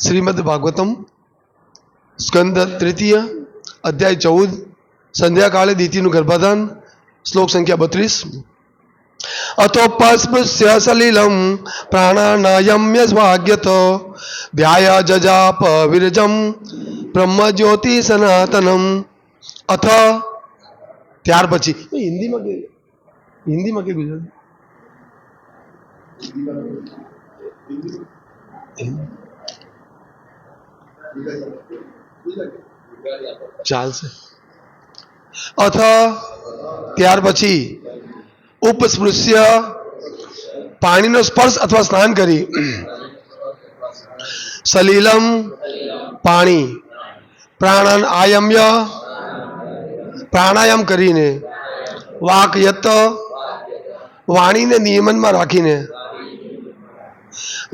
શ્રીમદ ભાગવતમ સ્કંદ તૃતીય અધ્યાય 14 સંધ્યાકાળે દીતિનું ગર્ભાધાન શ્લોક સંખ્યા 32 અથોપસ્પૃશ્ય સલિલમ પ્રાણાનાયમ્ય સ્વાગ્યત ધ્યાય જજાપ વિરજમ બ્રહ્મ જ્યોતિ સનાતનમ અથ ત્યાર પછી હિન્દીમાં કે ગુજરાતી ચાલશે અથ ત્યાર પછી ઉપસ્પૃશ્ય પાણીનો સ્પર્શ અથવા સ્નાન કરી સલીલમ પાણી પ્રાણન આયમ્ય પ્રાણાયામ કરીને વાકયત વાણીને નિયમનમાં રાખીને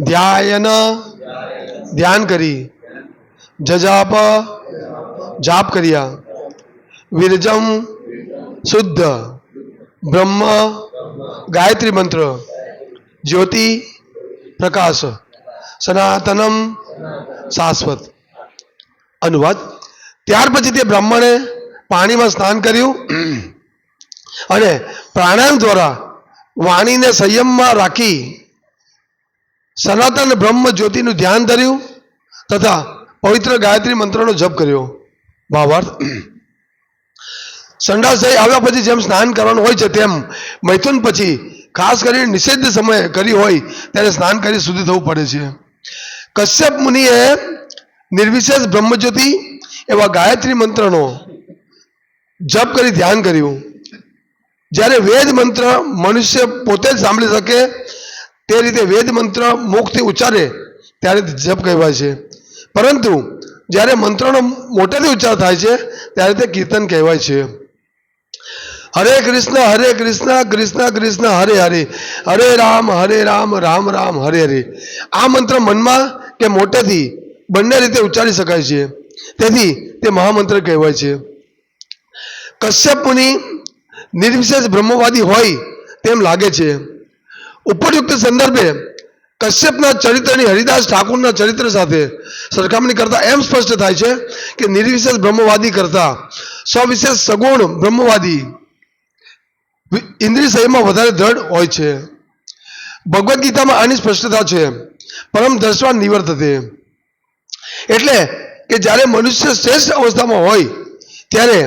ધ્યાયન ધ્યાન કરી જજાપ જાપ કર્યા વિરજમ શુદ્ધ બ્રહ્મ ગાયત્રી મંત્ર જ્યોતિ પ્રકાશ સનાતનમ શાશ્વત અનુવાદ ત્યાર પછી તે બ્રાહ્મણે પાણીમાં સ્નાન કર્યું અને પ્રાણાયામ દ્વારા વાણીને સંયમમાં રાખી સનાતન બ્રહ્મ જ્યોતિનું ધ્યાન ધર્યું તથા પવિત્ર ગાયત્રી મંત્રનો જપ કર્યો. ભાવાર્થ સંડાસ થઈ આવ્યા પછી જેમ સ્નાન કરવાનું હોય છે તેમ મૈથુન પછી ખાસ કરીને નિષિદ્ધ સમયે કરી હોય ત્યારે સ્નાન કરી શુદ્ધ થવું પડે છે. કશ્યપ મુનિએ નિર્વિશેષ બ્રહ્મજ્યોતિ એવા ગાયત્રી મંત્રનો જપ કરી ધ્યાન કર્યું. જ્યારે વેદ મંત્ર મનુષ્ય પોતે જ સાંભળી શકે તે રીતે વેદ મંત્ર મુખથી ઉચ્ચારે ત્યારે જપ કહેવાય છે, પરંતુ જ્યારે મંત્રનો મોટેથી ઉચ્ચાર થાય છે ત્યારે તે કીર્તન કહેવાય છે. હરે કૃષ્ણ કૃષ્ણ કૃષ્ણ હરે હરે હરે રામ રામ રામ હરે હરે. આ મંત્ર મનમાં કે મોટેથી બંને રીતે ઉચ્ચારી શકાય છે, તેથી તે મહામંત્ર કહેવાય છે. કશ્યપ મુનિ નિર્વિશેષ બ્રહ્મવાદી હોય તેમ લાગે છે. ઉપરયુક્ત સંદર્ભે કશ્યપના ચરિત્રની હરિદાસ ઠાકુરના ચરિત્ર સાથે સરખામણી કરતા એમ સ્પષ્ટ થાય છે કે નિર્વિશેષ બ્રહ્મવાદી કરતા સવિશેષ સગુણ બ્રહ્મવાદી ઇન્દ્રિય સંયમમાં વધારે દ્રઢ હોય છે. ભગવદ્ ગીતામાં આની સ્પષ્ટતા છે. પરમ દર્શવાન નિવર્તતે, એટલે કે જ્યારે મનુષ્ય શ્રેષ્ઠ અવસ્થામાં હોય ત્યારે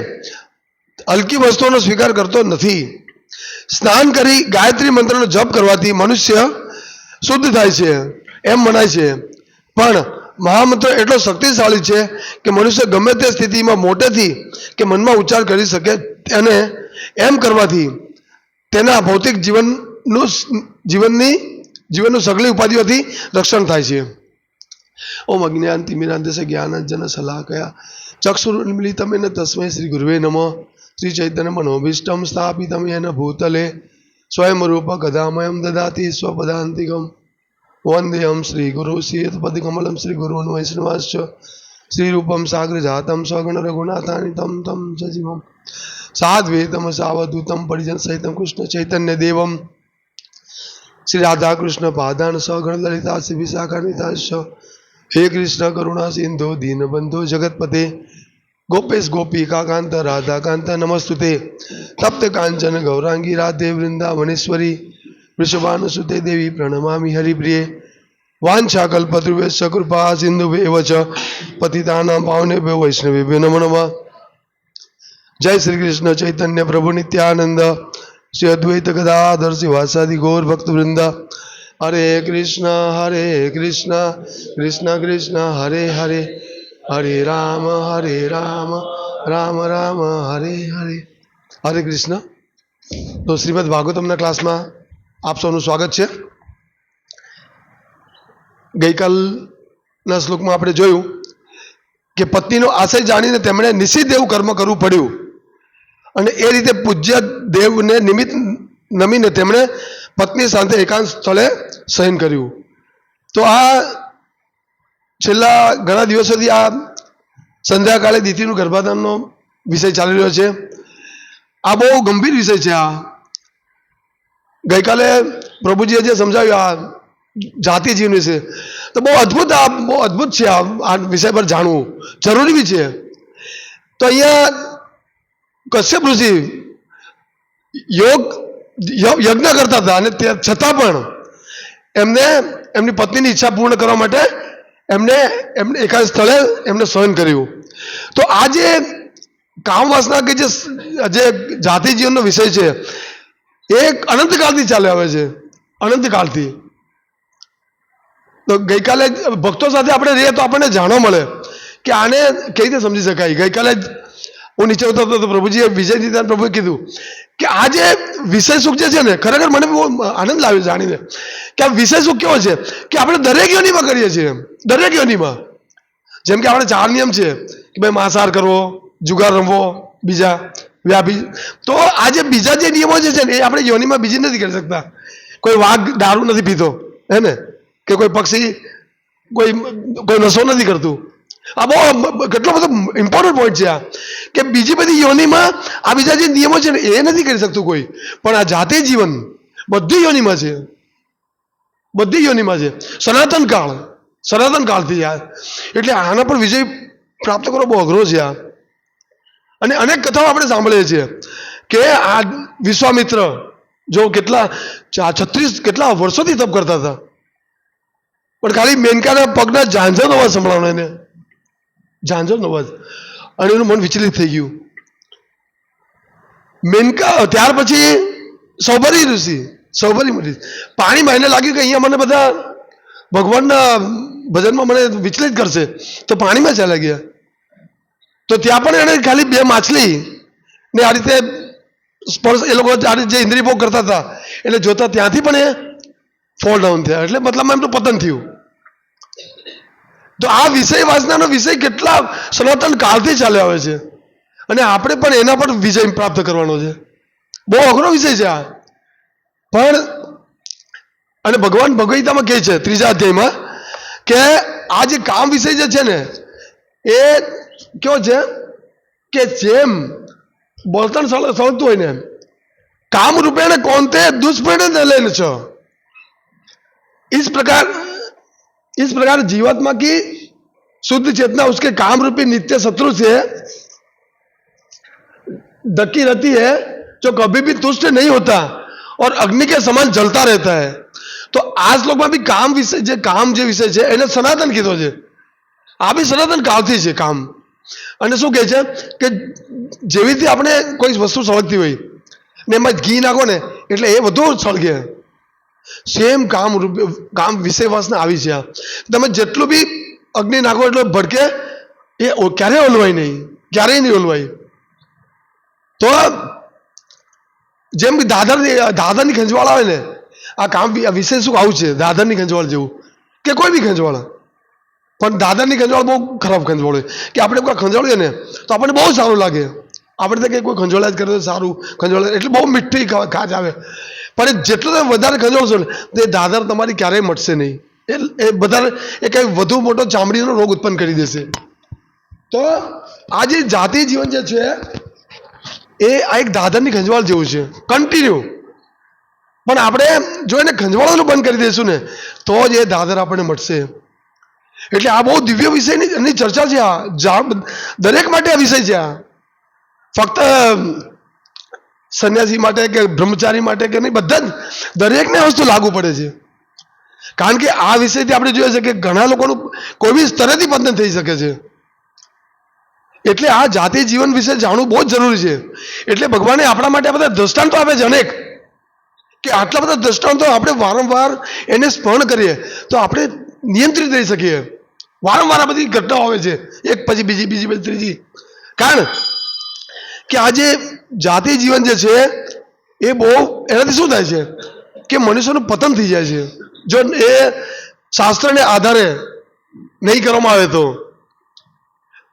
હલકી વસ્તુઓનો સ્વીકાર કરતો નથી. સ્નાન કરી ગાયત્રી મંત્રનો જપ કરવાથી મનુષ્ય શુદ્ધ થાય છે એમ મનાય છે, પણ મહામંત્ર એટલો શક્તિશાળી છે કે મનુષ્ય ગમે તે સ્થિતિમાં મોટેથી કે મનમાં ઉચ્ચાર કરી શકે અને એમ કરવાથી તેના ભૌતિક જીવનનું સગળી ઉપાધિઓથી રક્ષણ થાય છે. ઓમ અજ્ઞાનતિમિરાંધસ્ય જ્ઞાનાંજન શલાકયા ચક્ષુરુન્મિલિતમેન તસ્મૈ શ્રી ગુરવે નમઃ. શ્રી ચૈતન્ય મનોભીષ્ટમ સ્થાપિતમ યેન ભૂતલે સ્વયં રૂપ ગદામયમ દદાતિ સ્વપદાંતિકમ. વંદેહમ શ્રી ગુરુ શ્રીયત્પદકમલમ શ્રી ગુરુન વૈષ્ણવાશ્ચ શ્રી રૂપમ સાગર જાતમ સ્વગણ રઘુનાથાની તમ તમ સજીવમ સાદ્વૈતમ સાવધૂતમ પરિજન સહિતમ કૃષ્ણ ચૈતન્ય દેવમ શ્રી રાધા કૃષ્ણ પાદાન સ્વગણ લલિતા શ્રી વિશાખાન્વિતાશ્ચ. હે કૃષ્ણ કરુણા સિંધુ દીનબંધુ જગતપતે ગોપેશ ગોપિકા કાંત રાધાકાંત નમસ્તુતે. તપ્ત કાંચન ગૌરાંગી રાધે વૃંદાવનેશ્વરી વૃષભાનુસુતે દેવી પ્રણમામિ હરિપ્રિયે. વાંછા કલ્પતૃભ્યશ્ચ કૃપા સિંધુભ્યેવ ચ પતિતાનાં પાવનેભ્યો વૈષ્ણવેભ્યો નમો નમઃ. જય શ્રી કૃષ્ણ ચૈતન્ય પ્રભુ નિત્યાનંદ શ્રી અદ્વૈત ગદાધર શિવાસાદિ ગૌર ભક્તવૃંદ. હરે કૃષ્ણ કૃષ્ણ કૃષ્ણ હરે હરે હરે રામ રામ રામ હરે હરે. હરે કૃષ્ણ. તો શ્રીમદ ભાગવતમના ક્લાસમાં આપ સૌનું સ્વાગત છે. ગઈકાલના શ્લોકમાં આપણે જોયું કે પત્નીનો આશય જાણીને તેમણે નિષિદ્ધ એવું કર્મ કરવું પડ્યું અને એ રીતે પૂજ્ય દેવને નિમિત્ત નમીને તેમણે પત્ની સાથે એકાંત સ્થળે શયન કર્યું. તો આ છેલ્લા ઘણા દિવસોથી આ સંધ્યાકાળે દીતિનું ગર્ભાધાનનો વિષય ચાલી રહ્યો છે. આ બહુ ગંભીર વિષય છે. આ ગઈકાલે પ્રભુજીએ જે સમજાવ્યું આ જાતિ જીવન વિશે, તો બહુ અદ્ભુત છે આ વિષય પર જાણવું જરૂરી બી છે. તો અહીંયા કશ્યપ ઋષિ યજ્ઞ કરતા હતા અને છતાં પણ એમને એમની પત્નીની ઈચ્છા પૂર્ણ કરવા માટે એમને એકાદ સ્થળે એમને સહન કર્યું. તો આ જે કામ વાસના કે જે જાતિ જીવનનો વિષય છે એ અનંતકાળથી ચાલે આવે છે, અનંતકાળથી. તો ગઈકાલે ભક્તો સાથે આપણે રહીએ તો આપણને જાણવા મળે કે આને કઈ રીતે સમજી શકાય. ગઈકાલે હું નીચે ઉતરતો હતો, પ્રભુજીએ વિજયજીદાન પ્રભુએ કીધું કે આ જે વિષય સુખ જે છે ને, ખરેખર મને બહુ આનંદ લાવ્યો જાણીને કે આ વિષય સુખ કેવો છે કે આપણે દરેક યોનિમાં કરીએ છીએ, દરેક યોનિમાં. જેમ કે આપણે 4 નિયમ છે કે ભાઈ માંસાહાર કરવો, જુગાર રમવો, બીજા વ્યાપી. તો આ જે બીજા જે નિયમો જે છે ને એ આપણે યોનિમાં બીજી નથી કરી શકતા. કોઈ વાઘ દારૂ નથી પીતો, હે ને, કે કોઈ પક્ષી કોઈ નશો નથી કરતું. આ બહુ કેટલો બધો ઇમ્પોર્ટન્ટ પોઈન્ટ છે આ, કે બીજી બધી યોનિમાં આ બીજા જે નિયમો છે ને એ નથી કરી શકતું કોઈ, પણ આ જાતિ જીવન બધી યોનિમાં છે, બધી યોનિમાં છે, સનાતન કાળથી આ. એટલે આના પર વિજય પ્રાપ્ત કરવો બહુ અઘરો છે આ. અને અનેક કથાઓ આપણે સાંભળીએ છીએ કે આ વિશ્વામિત્ર જો કેટલા 36 કેટલા વર્ષોથી તપ કરતા હતા, પણ ખાલી મેનકાના પગના ઝાંઝરનો અવાજ સંભળાવાનો એને, ઝાંઝરનો અવાજ, અને એનું મન વિચલિત થઈ ગયું. મેનકા ત્યાર પછી સૌભરી ઋષિ પાણીમાં એને લાગ્યું કે અહીંયા મને બધા ભગવાનના ભજનમાં મને વિચલિત કરશે, તો પાણીમાં ચાલ્યા ગયા. તો ત્યાં પણ એને ખાલી 2 માછલી ને આ રીતે સ્પર્શ, એ લોકો આ રીતે જે ઇન્દ્રિય ભોગ કરતા હતા એટલે જોતા ત્યાંથી પણ એ ફોલ ડાઉન થયા, એટલે મતલબમાં એમનું પતન થયું. તો આ વિષય વાસનાનો વિષય કેટલા સનાતન કાળથી ચાલ્યો આવે છે, અને આપણે પણ એના પર વિજય પ્રાપ્ત કરવાનો છે. બહુ અઘરો વિષય છે આ. પણ અને ભગવાન ભગવદ ગીતામાં કહે છે 3જા અધ્યાયમાં કે આ જે કામ વિષય જે છે ને એ કેવો છે કે જેમ બળતણ સળગતું હોય ને, काम रूपेण कौनते दुष्परिणाम लेन छ. इस प्रकार जीवात्मा की शुद्ध चेतना उसके काम रूपी नित्य शत्रु से धक्की रहती है, जो कभी भी तुष्ट नहीं होता और अग्नि के समान जलता रहता है. तो आज लोग में भी काम विषय है એને સનાતન કીધો છે. આ બી સનાતન કાળથી છે કામ. અને શું કહે છે કે જેવી રીતે આપણે કોઈ વસ્તુ સળગતી હોય ને એમાં ઘી નાખો ને એટલે એ વધુ સળગે, સેમ કામ વિષય વાસના આવી છે. તમે જેટલું બી અગ્નિ નાખો એટલો ભડકે, એ ક્યારેય ઓલવાય નહીં, ક્યારેય નહીં ઓલવાય. તો જેમ દાદરની ખંજવાળ આવે ને, આ કામ વિષય શું આવું છે, દાદરની ખંજવાળ જેવું કે કોઈ બી ખંજવાળ. પણ દાદરની ખંજવાળ બહુ ખરાબ ખંજવાળ હોય કે આપણે કોઈ ખંજવાળીએ ને તો આપણને બહુ સારું લાગે. આપણે કે કોઈ ખંજવાળા જ કરે તો સારું, ખંજવાળા એટલે બહુ મીઠી ખાજ આવે. પણ જેટલો તમે વધારે ખંજવાળશો ને તે દાદર તમારી ક્યારેય મટશે નહીં. એ વધારે એ કંઈ વધુ મોટો ચામડીનો રોગ ઉત્પન્ન કરી દેશે. તો આ જે જાતિ જીવન જે છે એ આ એક દાદરની ખંજવાળ જેવું છે, કન્ટિન્યુ. પણ આપણે જો એને ખંજવાળવાનું બંધ કરી દઈશું ને તો જ એ દાદર આપણને મટશે. એટલે આ બહુ દિવ્ય વિષયની ચર્ચા છે. આ દરેક માટે આ વિષય છે. આ ફક્ત સંન્યાસી માટે કે બ્રહ્મચારી માટે કે નહીં, બધા જ દરેકને વસ્તુ લાગુ પડે છે. કારણ કે આ વિષયથી આપણે જોઈએ છે કે ઘણા લોકોનું કોઈ બી સ્તરેથી બંધન થઈ શકે છે. એટલે આ જાતિ જીવન વિશે જાણવું બહુ જ જરૂરી છે. એટલે ભગવાને આપણા માટે આ બધા દ્રષ્ટાંતો આપે છે અનેક, કે આટલા બધા દ્રષ્ટાંતો આપણે વારંવાર એને સ્મરણ કરીએ તો આપણે નિયંત્રિત રહી શકીએ. વારંવાર આ બધી ઘટનાઓ આવે છે, એક પછી બીજી, બીજી પછી ત્રીજી. કારણ કે આ જે જાતિ જીવન જે છે એ બહુ, એનાથી શું થાય છે કે મનુષ્યનું પતન થઈ જાય છે. જો એ શાસ્ત્રને આધારે નહીં કરવામાં આવે તો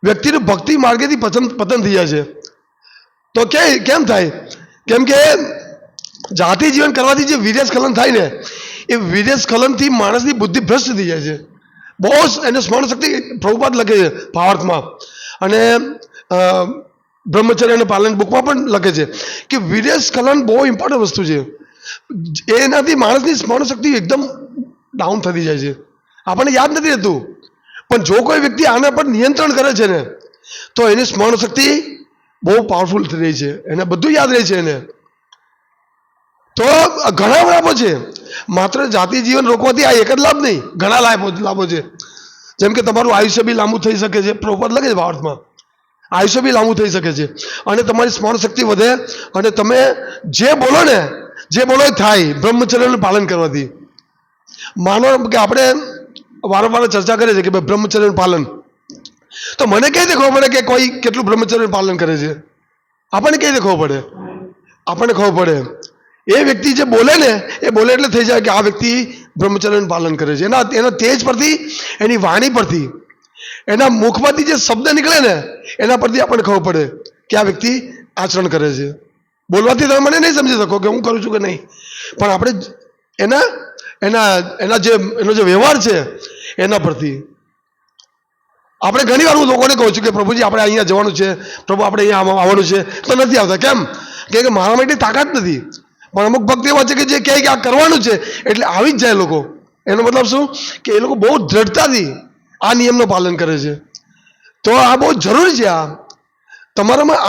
વ્યક્તિનું ભક્તિ માર્ગેથી પતન થઈ જાય છે. તો કેમ થાય? કેમ કે જાતિ જીવન કરવાથી જે વીર્યસ્ખલન થાય ને, એ વીર્યસ્ખલનથી માણસની બુદ્ધિ ભ્રષ્ટ થઈ જાય છે. બહુ એને સ્મરણ શક્તિ પ્રભુપાદ લખે છે ભાવાર્થમાં, અને બ્રહ્મચર્ય અને પાલન બુકમાં પણ લખે છે કે વીર્યસ્ખલન બહુ ઇમ્પોર્ટન્ટ વસ્તુ છે. એનાથી માણસની સ્મરણ શક્તિ એકદમ ડાઉન થતી જાય છે. આપણને યાદ નથી રહેતું. પણ જો કોઈ વ્યક્તિ આના પર નિયંત્રણ કરે છે ને તો એની સ્મરણ શક્તિ બહુ પાવરફુલ થઈ રહી છે, એને બધું યાદ રહે છે એને. તો ઘણા લાભો છે, માત્ર જાતિ જીવન રોકવાથી આ એક જ લાભ નહીં, ઘણા લાભો છે. જેમ કે તમારું આયુષ્ય બી લાંબુ થઈ શકે છે, પ્રોપર લખે છે ભારતમાં, આયુષ્ય બી લાંબુ થઈ શકે છે, અને તમારી સ્મરણ શક્તિ વધે, અને તમે જે બોલો ને જે બોલો એ થાય બ્રહ્મચર્યનું પાલન કરવાથી. માનો કે આપણે વારંવાર ચર્ચા કરીએ છીએ કે ભાઈ બ્રહ્મચર્યનું પાલન, તો મને કઈ રીતે ખબર પડે કે કોઈ કેટલું બ્રહ્મચર્યનું પાલન કરે છે? આપણને કઈ રીતે ખબર પડે? આપણને ખબર પડે એ વ્યક્તિ જે બોલે ને એ બોલે એટલે થઈ જાય કે આ વ્યક્તિ બ્રહ્મચર્યનું પાલન કરે છે. એના તેજ પરથી, એની વાણી પરથી, એના મુખમાંથી જે શબ્દ નીકળે ને એના પરથી આપણને ખબર પડે કે આ વ્યક્તિ આચરણ કરે છે. બોલવાથી તમે મને નહીં સમજી શકો કે હું કરું છું કે નહીં, પણ આપણે એનો જે વ્યવહાર છે એના પરથી. આપણે ઘણી વાર હું લોકોને કહું છું કે પ્રભુજી આપણે અહીંયા જવાનું છે, પ્રભુ આપણે અહીંયા આવવાનું છે, તો નથી આવતા. કેમ? કે મારામાં એટલી તાકાત નથી. પણ અમુક ભક્ત એવા છે કે જે કહે કે આ કરવાનું છે એટલે આવી જ જાય લોકો. એનો મતલબ શું? કે એ લોકો બહુ દ્રઢતાથી આ નિયમનું પાલન કરે છે. તો આ બહુ જરૂરી છે. આ તમારામાં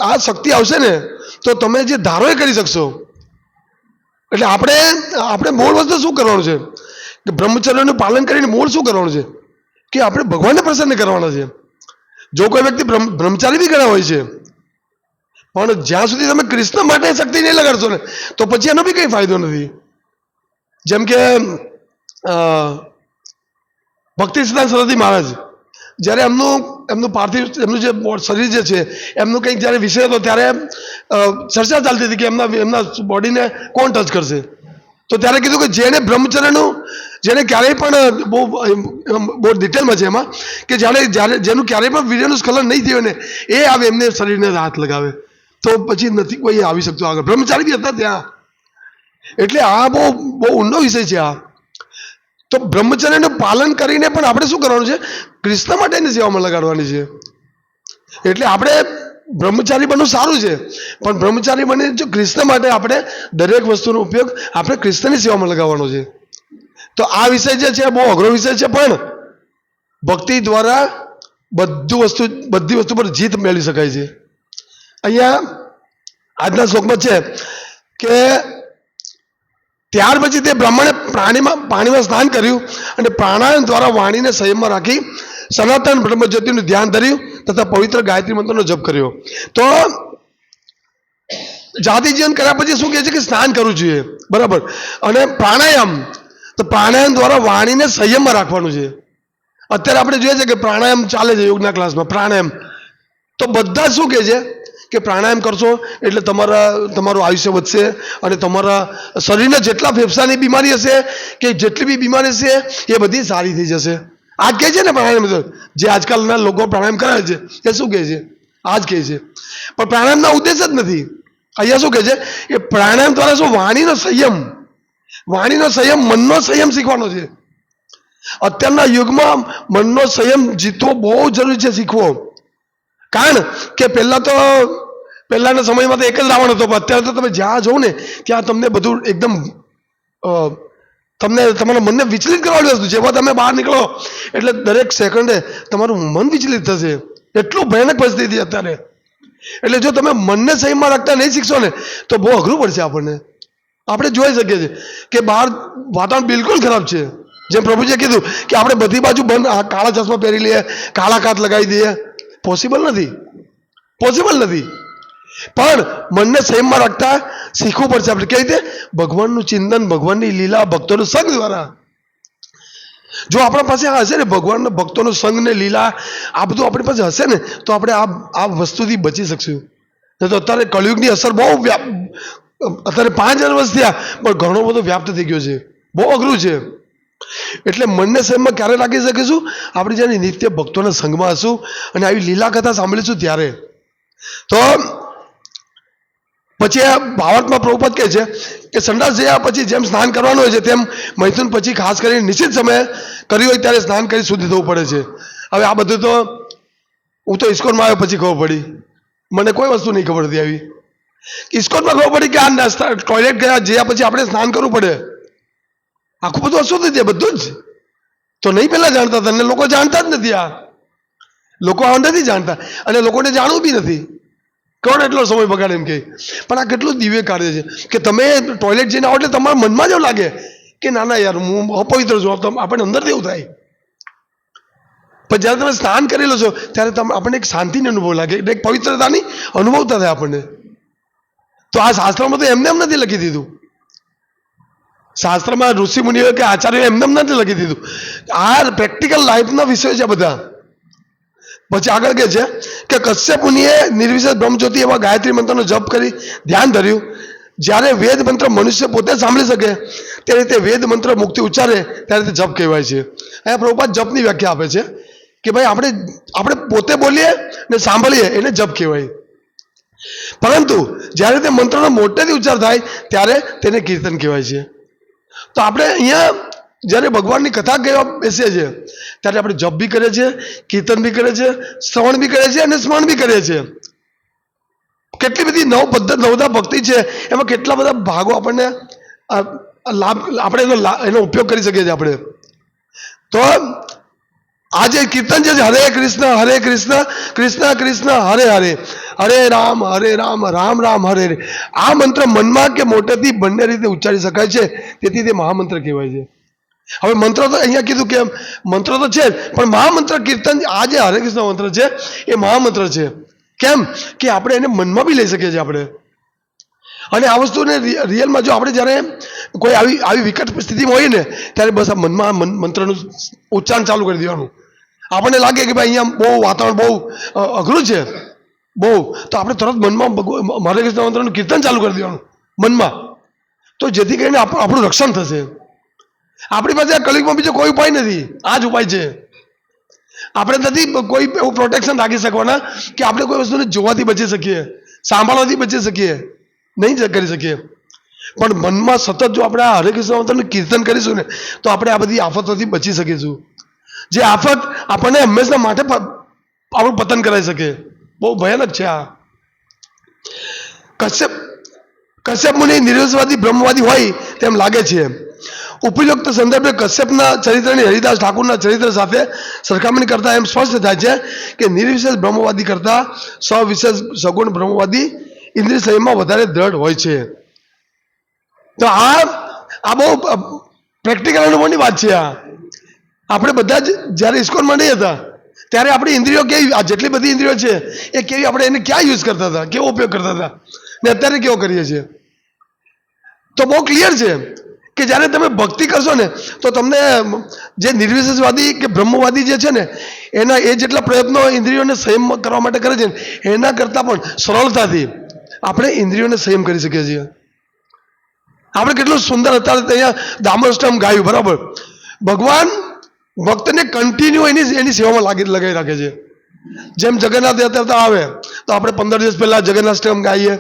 આ શક્તિ આવશે ને તો તમે જે ધારો એ કરી શકશો. એટલે આપણે મૂળ વસ્તુ શું કરવાનું છે કે બ્રહ્મચર્યનું પાલન કરીને મૂળ શું કરવાનું છે કે આપણે ભગવાનને પ્રસન્ન કરવાના છે. જો કોઈ વ્યક્તિ બ્રહ્મચારી બી ઘણા હોય છે, પણ જ્યાં સુધી તમે કૃષ્ણ માટે શક્તિ નહીં લગાડશો ને તો પછી એનો બી કંઈ ફાયદો નથી. જેમ કે ભક્તિ સિદ્ધાંત સરસ્વતી મહારાજ જ્યારે એમનું પાર્થિવ, એમનું જે શરીર જે છે એમનું કંઈક જ્યારે વિષય હતો ત્યારે ચર્ચા ચાલતી હતી કે એમના બોડીને કોણ ટચ કરશે. તો ત્યારે કીધું કે જેને ક્યારેય પણ બહુ ડિટેલમાં છે એમાં કે જેનું ક્યારેય પણ વીર્યનું સ્ખલન નહીં થયું ને એ આવે એમને શરીરને હાથ લગાવે, તો પછી નથી કોઈ આવી શકતું આગળ. બ્રહ્મચારી બી હતા ત્યાં. એટલે આ બહુ ઊંડો વિષય છે આ. તો બ્રહ્મચર્યનું પાલન કરીને પણ આપણે શું કરવાનું છે? કૃષ્ણ માટેની સેવામાં લગાડવાની છે. એટલે આપણે બ્રહ્મચારી બનવું સારું છે, પણ બ્રહ્મચારી બને જો કૃષ્ણ માટે આપણે દરેક વસ્તુનો ઉપયોગ આપણે કૃષ્ણની સેવામાં લગાવવાનો છે. તો આ વિષય જે છે બહુ અઘરો વિષય છે, પણ ભક્તિ દ્વારા બધી વસ્તુ પર જીત મેળવી શકાય છે. અહીંયા આજના શ્લોકમાં છે કે ત્યાર પછી તે બ્રાહ્મણે પાણીમાં સ્નાન કર્યું અને પ્રાણાયામ દ્વારા વાણીને સંયમમાં રાખી સનાતન બ્રહ્મજ્યોતિનું ધ્યાન ધર્યું તથા પવિત્ર ગાયત્રી મંત્રનો જપ કર્યો. તો જાતિ જીવન કર્યા પછી શું કહે છે કે સ્નાન કરવું જોઈએ, બરાબર. અને પ્રાણાયામ, તો પ્રાણાયામ દ્વારા વાણીને સંયમમાં રાખવાનું છે. અત્યારે આપણે જોઈએ છે કે પ્રાણાયામ ચાલે છે યોગના ક્લાસમાં. પ્રાણાયામ તો બધા શું કહે છે કે પ્રાણાયામ કરશો એટલે તમારું આયુષ્ય વધશે અને તમારા શરીરને જેટલા ફેફસાની બીમારી હશે કે જેટલી બી બીમારી હશે એ બધી સારી થઈ જશે. આ કહે છે ને પ્રાણાયામ, જે આજકાલના લોકો પ્રાણાયામ કરે છે એ શું કહે છે? આ જ કહે છે. પણ પ્રાણાયામના ઉદ્દેશ જ નથી. અહીંયા શું કહે છે કે પ્રાણાયામ દ્વારા શું વાણીનો સંયમ, મનનો સંયમ શીખવાનો છે. અત્યારના યુગમાં મનનો સંયમ જીતવો બહુ જરૂરી છે, શીખવો. કારણ કે પહેલાના સમયમાં તો એક જ રાવણ હતો, અત્યારે તો તમે જ્યાં જાઓ ને ત્યાં તમને બધું એકદમ તમારા મનને વિચલિત કરવાની વસ્તુ. જેવા તમે બહાર નીકળો એટલે દરેક સેકન્ડે તમારું મન વિચલિત થશે. એટલું ભયાનક પરિસ્થિતિ અત્યારે. એટલે જો તમે મનને સંયમમાં રાખતા નહીં શીખશો ને તો બહુ અઘરું પડશે આપણને. આપણે જોઈ શકીએ છીએ કે બહાર વાતાવરણ બિલકુલ ખરાબ છે. જેમ પ્રભુજીએ કીધું કે આપણે બધી બાજુ બંધ કાળા ચશ્મા પહેરી લઈએ, કાળા કાચ લગાવી દઈએ, પોસિબલ નથી. પણ મનને સંયમમાં રાખતા શીખવું પડશે આપણે. કઈ રીતે? ભગવાનનું ચિંતન, ભગવાનની લીલા, ભક્તોનું સંગ દ્વારા. જો આપણા પાસે આ હશે ને ભગવાનના ભક્તોનો સંગ ને લીલા, આ બધું આપણી પાસે હશે ને તો આપણે આ વસ્તુથી બચી શકશું. તો અત્યારે કળિયુગની અસર બહુ અત્યારે 5000 વર્ષ થયા પણ ઘણો બધો વ્યાપ્ત થઈ ગયો છે. બહુ અઘરું છે. એટલે મનને સંયમમાં ક્યારે રાખી શકીશું? આપણે જ્યારે નિત્ય ભક્તોના સંગમાં હશું અને આવી લીલા કથા સાંભળીશું ત્યારે. તો પછી આ ભાવાર્થમાં પ્રભુપાદ કહે છે કે સંડાસ જયા પછી જેમ સ્નાન કરવાનું હોય છે તેમ મૈથુન પછી ખાસ કરીને નિશ્ચિત સમયે કર્યું હોય ત્યારે સ્નાન કરી શુદ્ધ થવું પડે છે. હવે આ બધું તો હું તો ઇસ્કોનમાં આવ્યો પછી ખબર પડી, મને કોઈ વસ્તુ નહીં ખબર હતી આવી. ઇસ્કોનમાં ખબર પડી કે આ ટોયલેટ ગયા પછી આપણે સ્નાન કરવું પડે. આખું બધું અશુદ્ધ છે બધું જ. તો નહીં પહેલા જાણતા હતા, અને લોકો જાણતા જ નથી. આ લોકો આ નથી જાણતા, અને લોકોને જાણવું બી નથી. કોણ એટલો સમય બગાડે એમ કે. પણ આ કેટલું દિવ્ય કાર્ય છે કે તમે ટોયલેટ જઈને આવો એટલે તમારા મનમાં જ એવું લાગે કે ના ના યાર હું અપવિત્ર છું. આપણને અંદરથી એવું થાય. પણ જ્યારે તમે સ્નાન કરેલો છો ત્યારે આપણને એક શાંતિનો અનુભવ લાગે, એક પવિત્રતાની અનુભવતા થાય આપણને. તો આ શાસ્ત્રમાં તો એમને એમ નથી લખી દીધું. શાસ્ત્રમાં ઋષિ મુનિઓ કે આચાર્યો એમને એમ નથી લખી દીધું. આ પ્રેક્ટિકલ લાઈફના વિષયો છે બધા. પછી આગળ કહે છે કે કશ્યપ મુનિએ નિર્વિશેષ બ્રહ્મજ્યોતિ એવા ગાયત્રી મંત્રનો જપ કરી ધ્યાન ધર્યું. જ્યારે વેદ મંત્ર મનુષ્ય પોતે સાંભળી શકે તે રીતે વેદ મંત્ર મુક્તિ ઉચ્ચારે ત્યારે તે જપ કહેવાય છે. અહીંયા પ્રભુપાદ જપની વ્યાખ્યા આપે છે કે ભાઈ આપણે પોતે બોલીએ ને સાંભળીએ એને જપ કહેવાય. પરંતુ જ્યારે તે મંત્રનો મોટેથી ઉચ્ચાર થાય ત્યારે તેને કીર્તન કહેવાય છે. તો આપણે અહીંયા જ્યારે ભગવાનની કથા કહેવા બેસીએ છીએ ત્યારે આપણે જપ બી કરીએ છીએ, કીર્તન બી કરીએ છીએ, શ્રવણ બી કરીએ છીએ અને સ્મરણ બી કરીએ છીએ. કેટલી બધી નવધા ભક્તિ છે, એમાં કેટલા બધા ભાગો આપણને લાભ આપણે એનો ઉપયોગ કરી શકીએ છીએ આપણે. તો આ જે કીર્તન છે હરે કૃષ્ણ કૃષ્ણ કૃષ્ણ હરે હરે, હરે રામ રામ રામ હરે હરે, આ મંત્ર મનમાં કે મોટેથી બંને રીતે ઉચ્ચારી શકાય છે, તેથી તે મહામંત્ર કહેવાય છે. હવે મંત્ર તો અહીંયા કીધું કે મંત્ર તો છે જ, પણ મહામંત્ર કીર્તન આ જે હરે કૃષ્ણ મંત્ર છે એ મહામંત્ર છે. કેમ કે આપણે એને મનમાં બી લઈ શકીએ છીએ આપણે. અને આ વસ્તુને રિયલમાં જો આપણે જ્યારે કોઈ આવી વિકટ સ્થિતિમાં હોઈએ ને ત્યારે બસ આ મનમાં મંત્રનું ઉચ્ચારણ ચાલુ કરી દેવાનું. આપણને લાગે કે ભાઈ અહીંયા બહુ વાતાવરણ બહુ અઘરું છે બહુ, તો આપણે તરત મનમાં હરે કૃષ્ણ મંત્રનું કીર્તન ચાલુ કરી દેવાનું મનમાં. તો જેથી કરીને આપણું રક્ષણ થશે. આપણી પાસે આ કલિયુગમાં બીજો કોઈ ઉપાય નથી, આ જ ઉપાય છે. આપણે નથી કોઈ એવું પ્રોટેક્શન રાખી શકવાના કે આપણે કોઈ વસ્તુને જોવાથી બચી શકીએ, સાંભળવાથી બચી શકીએ, નહીં કરી શકીએ. પણ મનમાં સતત જો આપણે આ હરે કૃષ્ણ મંત્રનું કીર્તન કરીશું ને તો આપણે આ બધી આફતોથી બચી શકીશું. જે આફત આપણને હંમેશા માટે આપણું પતન કરાવી શકે. બહુ ભયાનક છે આ. કશ્યપ મુનિ નિર્વેશવાદી બ્રહ્મવાદી હોય તેમ લાગે છે. ઉપયુક્ત સંદર્ભે કશ્યપના ચરિત્રની હરિદાસ ઠાકુરના ચરિત્ર સાથે સરખામણી કરતા એમ સ્પષ્ટ થાય છે કે નિર્વિશેષ બ્રહ્મવાદી કરતા સવિશેષ સગુણ બ્રહ્મવાદી ઇન્દ્રિય સંયમમાં વધારે દ્રઢ હોય છે. તો આ બહુ પ્રેક્ટિકલ અનુભવની વાત છે. આપણે બધા જ જ્યારે ઇસ્કોનમાં નહીં હતા ત્યારે આપણી ઇન્દ્રિયો કેવી, આ જેટલી બધી ઇન્દ્રિયો છે એ કેવી, આપણે એને ક્યાં યુઝ કરતા હતા, કેવો ઉપયોગ કરતા હતા ને અત્યારે કેવો કરીએ છીએ. તો બહુ ક્લિયર છે કે જ્યારે તમે ભક્તિ કરશો ને તો તમને જે નિર્વિશેષવાદી કે બ્રહ્મવાદી જે છે ને એના એ જેટલા પ્રયત્નો ઇન્દ્રિયોને સંયમ કરવા માટે કરે છે ને એના કરતાં પણ સરળતાથી આપણે ઇન્દ્રિયોને સંયમ કરી શકીએ છીએ. આપણે કેટલું સુંદર અત્યારે અહીંયા દામોષ્ટમ ગાયું, બરાબર. ભગવાન ભક્તને કન્ટિન્યુ એની સેવામાં લગાવી રાખે છે. જેમ જગન્નાથ યાત્રા આવે તો આપણે 15 દિવસ પહેલા જગન્નાષ્ટમ ગાઈએ,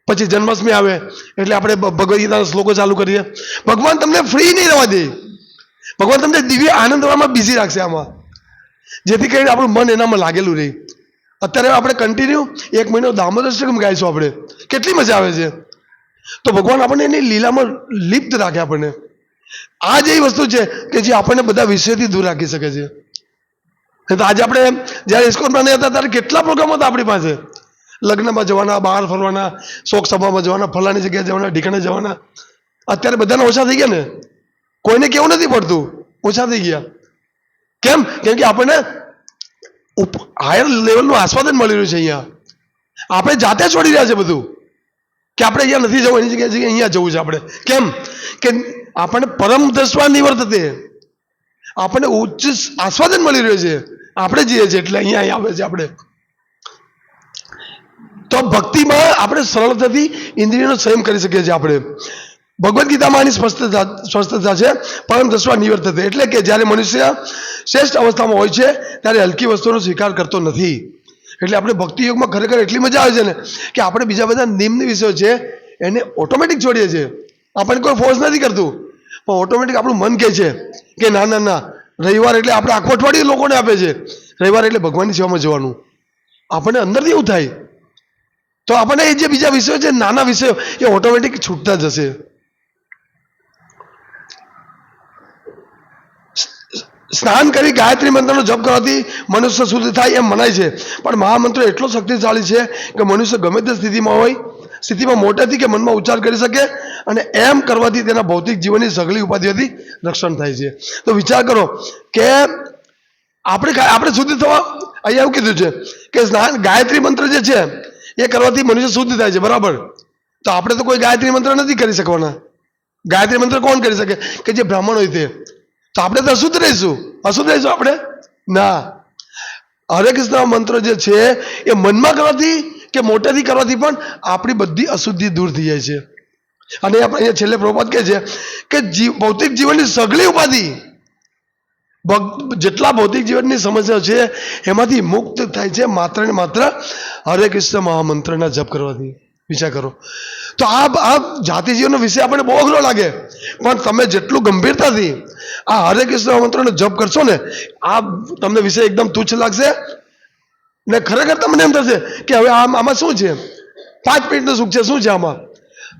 પછી જન્માષ્ટમી આવે એટલે આપણે ભગવદ ગીતાના શ્લોકો ચાલુ કરીએ. ભગવાન તમને ફ્રી નહીં રહેવા દે. ભગવાન તમને દિવ્ય આનંદમાં બિઝી રાખશે આમાં, જેથી કરીને આપણું મન એનામાં લાગેલું રહે. અત્યારે આપણે કન્ટિન્યુ 1 મહિનો દામોદરષ્ટકમ ગાઈશું આપણે, કેટલી મજા આવે છે. તો ભગવાન આપણને એની લીલામાં લિપ્ત રાખે આપણને. આ જ એવી વસ્તુ છે કે જે આપણને બધા વિષયથી દૂર રાખી શકે છે. તો આજે આપણે જ્યારે ઇસ્કોનમાં નહીં હતા ત્યારે કેટલા પ્રોગ્રામો હતા આપણી પાસે. લગ્નમાં જવાના, બહાર ફરવાના, શોક સભામાં જવાના, ફલાણી જગ્યાએ જવાના, ઢીકણે જવાના. અત્યારે બધાને ઓછા થઈ ગયા ને, કોઈને કેવું નથી પડતું, ઓછા થઈ ગયા. કેમ કે આપણને હાયર લેવલનું આસ્વાદન મળી રહ્યું છે. અહીંયા આપણે જાતે છોડી રહ્યા છે બધું કે આપણે અહીંયા નથી જવું, એની જગ્યાએ અહીંયા જવું છે આપણે. કેમ કે આપણને પરમ દ્રષ્ટા નિવર્તતે, આપણને ઉચ્ચ આસ્વાદન મળી રહ્યું છે. આપણે જઈએ છીએ એટલે અહીંયા આવે છે આપણે. તો ભક્તિમાં આપણે સરળતાથી ઇન્દ્રિયનો સંયમ કરી શકીએ છીએ આપણે. ભગવદ્ ગીતામાં આની સ્પષ્ટતા છે. પરમ દ્રષ્ટા નિવર્તતે એટલે કે જ્યારે મનુષ્ય શ્રેષ્ઠ અવસ્થામાં હોય છે ત્યારે હલકી વસ્તુનો સ્વીકાર કરતો નથી. એટલે આપણે ભક્તિ યોગમાં ખરેખર એટલી મજા આવે છે ને કે આપણે બીજા બધા નિમ્ન વિષયો છે એને ઓટોમેટિક છોડીએ છીએ. આપણને કોઈ ફોર્સ નથી કરતું, પણ ઓટોમેટિક આપણું મન કહે છે કે ના ના ના, રવિવાર એટલે આપણે આખો અઠવાડિયું લોકોને આપે છે, રવિવાર એટલે ભગવાનની સેવામાં જવાનું. આપણને અંદરથી એવું થાય તો આપણને એ જે બીજા વિષયો છે, નાના વિષયો, એ ઓટોમેટિક છૂટતા જશે. સ્નાન કરી ગાયત્રી મંત્રનો જપ કરવાથી મનુષ્ય શુદ્ધ થાય એમ મનાય છે, પણ મહામંત્ર એટલો શક્તિશાળી છે કે મનુષ્ય ગમે તે સ્થિતિમાં મોટેથી કે મનમાં ઉચ્ચાર કરી શકે, અને એમ કરવાથી તેના ભૌતિક જીવનની સઘળી ઉપાધિઓથી રક્ષણ થાય છે. તો વિચાર કરો કે આપણે શુદ્ધ થવા અહીંયા એવું કીધું છે કે સ્નાન ગાયત્રી મંત્ર જે છે એ કરવાથી મનુષ્ય શુદ્ધ થાય છે, બરાબર. તો આપણે તો કોઈ ગાયત્રી મંત્ર નથી કરી શકવાના. ગાયત્રી મંત્ર કોણ કરી શકે? કે જે બ્રાહ્મણ હોય તે. તો આપણે તો અશુદ્ધ રહીશું આપણે ના. હરે કૃષ્ણ મંત્ર જે છે એ મનમાં કરવાથી કે મોટેથી કરવાથી પણ આપણી બધી અશુદ્ધિ દૂર થઈ જાય છે. અને અહીંયા છેલ્લે પ્રભુપાદ કહે છે કે ભૌતિક જીવનની સઘળી ઉપાધિ, જેટલા ભૌતિક જીવનની સમસ્યાઓ છે એમાંથી મુક્ત થાય છે માત્ર ને માત્ર હરે કૃષ્ણ મહામંત્રના જપ કરવાથી. વિચાર કરો. તો આ જાતિ જીવનનો વિષય આપણને બહુ અઘરો લાગે, પણ તમે જેટલું ગંભીરતાથી આ હરે કૃષ્ણ મંત્રનો જપ કરશો ને, આ તમને વિષય એકદમ તુચ્છ લાગશે ને ખરેખર તમને એમ થશે કે હવે આમાં શું છે, 5 મિનિટનું સુખ છે, શું છે આમાં?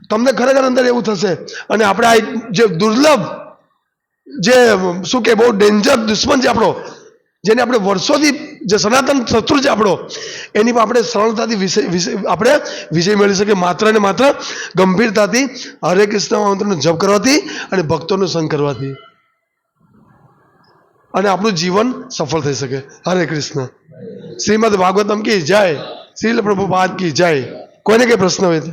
તમને ખરેખર અંદર એવું થશે. અને આપણે આ જે દુર્લભ, જે શું કે બહુ ડેન્જર દુશ્મન છે આપણો, જેને આપણે વર્ષોથી જે સનાતન શત્રુ છે આપણો, એની પર આપણે સરળતાથી આપણે વિજય મેળવી શકીએ માત્ર ને માત્ર ગંભીરતાથી હરે કૃષ્ણ મંત્રનો જપ કરવાથી અને ભક્તોનો સંગ કરવાથી, અને આપણું જીવન સફળ થઈ શકે. હરે કૃષ્ણ. શ્રીમદ ભાગવતમ કી જય. શ્રીલ પ્રભુપાદ કી જય. કોઈને કઈ પ્રશ્ન હોય તો